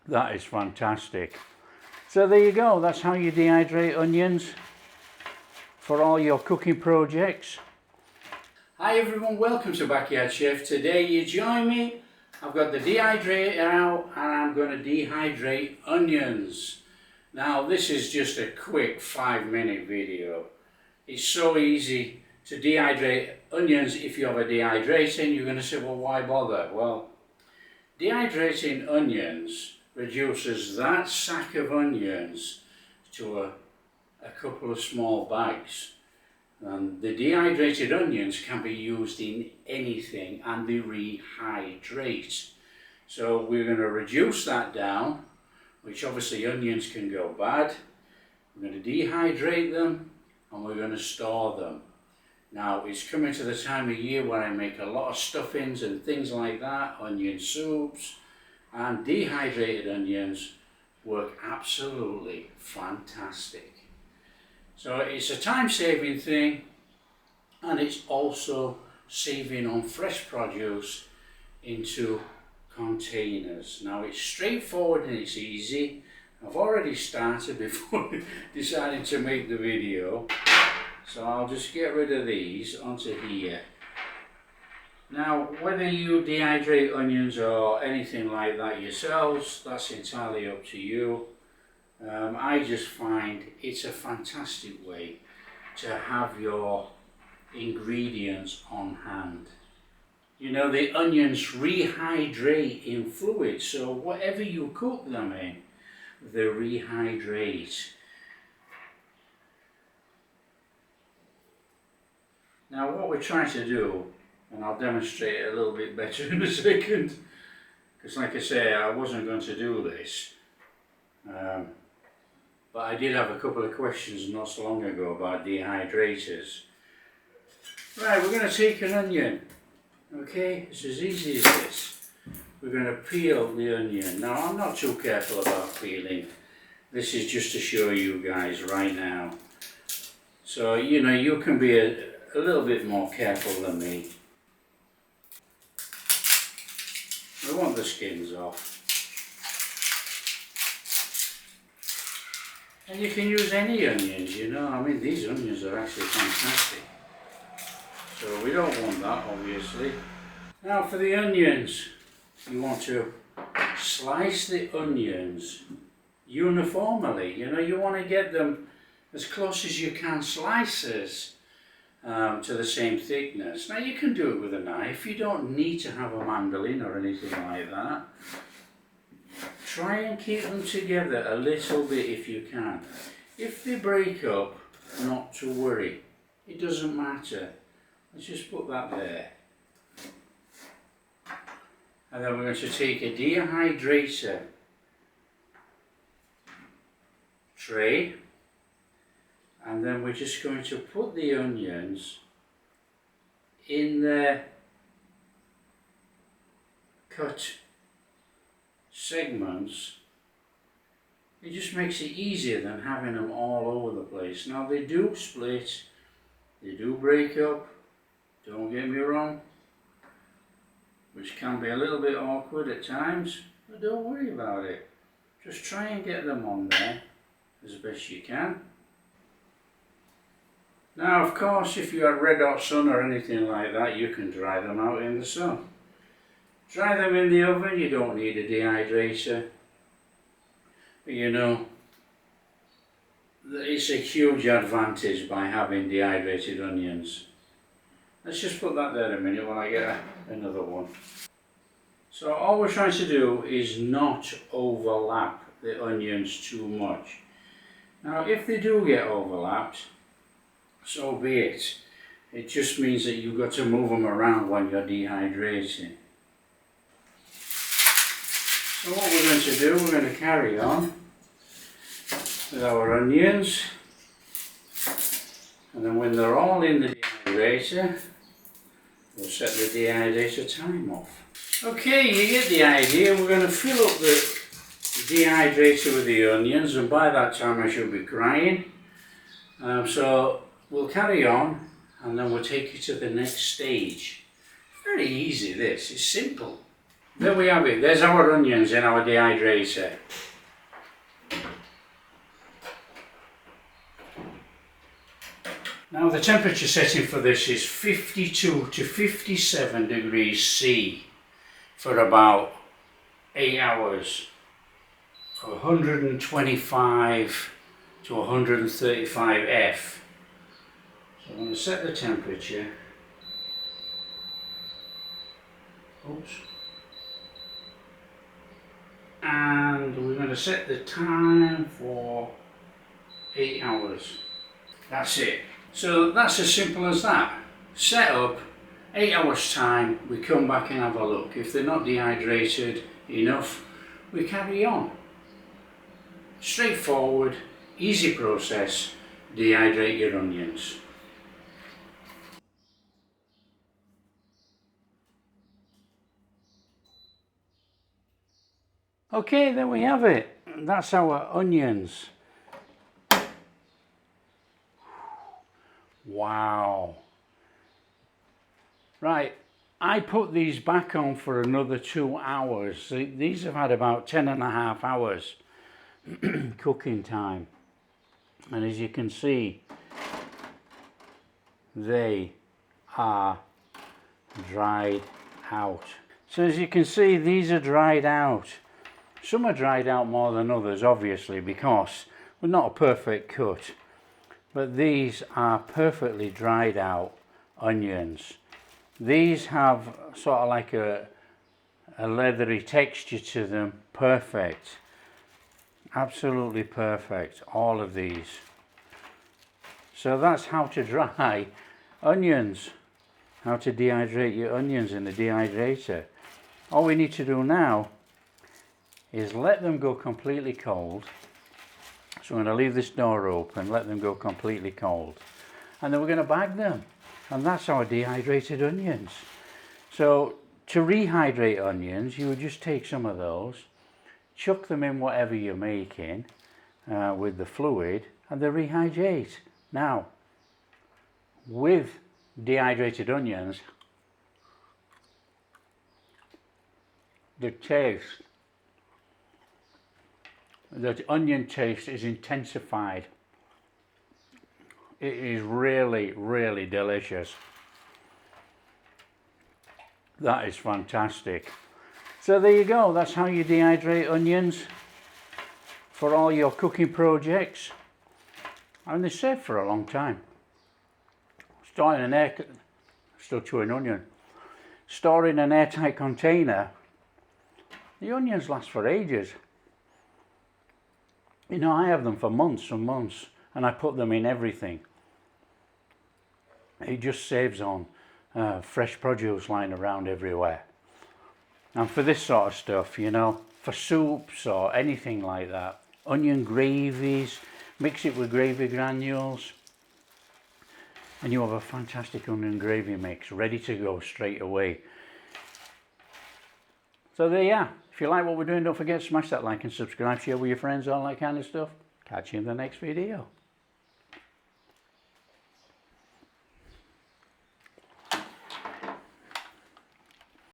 That is fantastic. So there you go, that's how you dehydrate onions for all your cooking projects. Hi everyone, welcome to Backyard Chef. Today you join me, I've got the dehydrator out and I'm going to dehydrate onions. Now this is just a quick 5-minute video. It's so easy to dehydrate onions. If you have a dehydrator, you're going to say, well, why bother? Well, dehydrating onions reduces that sack of onions to a couple of small bags. And the dehydrated onions can be used in anything and they rehydrate. So we're going to reduce that down, which obviously onions can go bad. We're going to dehydrate them and we're going to store them. Now it's coming to the time of year where I make a lot of stuffings and things like that, onion soups, and dehydrated onions work absolutely fantastic. So it's a time-saving thing, and it's also saving on fresh produce into containers. Now it's straightforward and it's easy. I've already started before deciding to make the video, so I'll just get rid of these onto here. Now whether you dehydrate onions or anything like that yourselves, that's entirely up to you. I just find it's a fantastic way to have your ingredients on hand. You know, the onions rehydrate in fluid, so whatever you cook them in, they rehydrate. Now what we're trying to do, and I'll demonstrate it a little bit better in a second, because like I say, I wasn't going to do this. But I did have a couple of questions not so long ago about dehydrators. Right, we're going to take an onion. Okay, it's as easy as this. We're going to peel the onion. Now I'm not too careful about peeling. This is just to show you guys right now. So, you know, you can be a little bit more careful than me. We want the skins off. And you can use any onions, you know, I mean these onions are actually fantastic. So we don't want that obviously. Now for the onions, you want to slice the onions uniformly, you know, you want to get them as close as you can, slices to the same thickness. Now you can do it with a knife, you don't need to have a mandolin or anything like that. Try and keep them together a little bit if you can. If they break up, not to worry. It doesn't matter. Let's just put that there. And then we're going to take a dehydrator tray, and then we're just going to put the onions in their cut segments. It just makes it easier than having them all over the place. Now they do split, they do break up, don't get me wrong, which can be a little bit awkward at times, but don't worry about it. Just try and get them on there as best you can. Now of course if you have red hot sun or anything like that, you can dry them out in the sun. Dry them in the oven, you don't need a dehydrator. But you know, it's a huge advantage by having dehydrated onions. Let's just put that there a minute while I get another one. So all we're trying to do is not overlap the onions too much. Now if they do get overlapped, so be it. It just means that you've got to move them around when you're dehydrating. So what we're going to do, we're going to carry on with our onions, and then when they're all in the dehydrator, we'll set the dehydrator time off. Okay, you get the idea. We're going to fill up the dehydrator with the onions, and by that time I should be crying. So we'll carry on, and then we'll take you to the next stage. Very easy this, it's simple. There we have it, there's our onions in our dehydrator. Now the temperature setting for this is 52 to 57 degrees C for about 8 hours, 125 to 135 F. So I'm going to set the temperature. Oops. And we're going to set the time for 8 hours. That's it. So that's as simple as that. Set up, 8 hours time, we come back and have a look. If they're not dehydrated enough, we carry on. Straightforward, easy process, dehydrate your onions. Okay, there we have it. That's our onions. Wow. Right, I put these back on for another 2 hours. These have had about 10.5 hours cooking time. And as you can see, they are dried out. So as you can see, these are dried out. Some are dried out more than others, obviously, because we're not a perfect cut. But these are perfectly dried out onions. These have sort of like a leathery texture to them. Perfect. Absolutely perfect. All of these. So that's how to dry onions. How to dehydrate your onions in the dehydrator. All we need to do now is let them go completely cold. So I'm going to leave this door open, let them go completely cold. And then we're going to bag them. And that's our dehydrated onions. So to rehydrate onions, you would just take some of those, chuck them in whatever you're making with the fluid, and they rehydrate. Now, with dehydrated onions, the onion taste is intensified. It is really, really delicious. That is fantastic. So there you go, that's how you dehydrate onions for all your cooking projects. And they're safe for a long time. Store in an still chewing onion. Store in an airtight container. The onions last for ages. You know, I have them for months and months, and I put them in everything. It just saves on fresh produce lying around everywhere. And for this sort of stuff, you know, for soups or anything like that, onion gravies, mix it with gravy granules, and you have a fantastic onion gravy mix ready to go straight away. So there you are. If you like what we're doing, don't forget to smash that like and subscribe, share with your friends, all that kind of stuff. Catch you in the next video.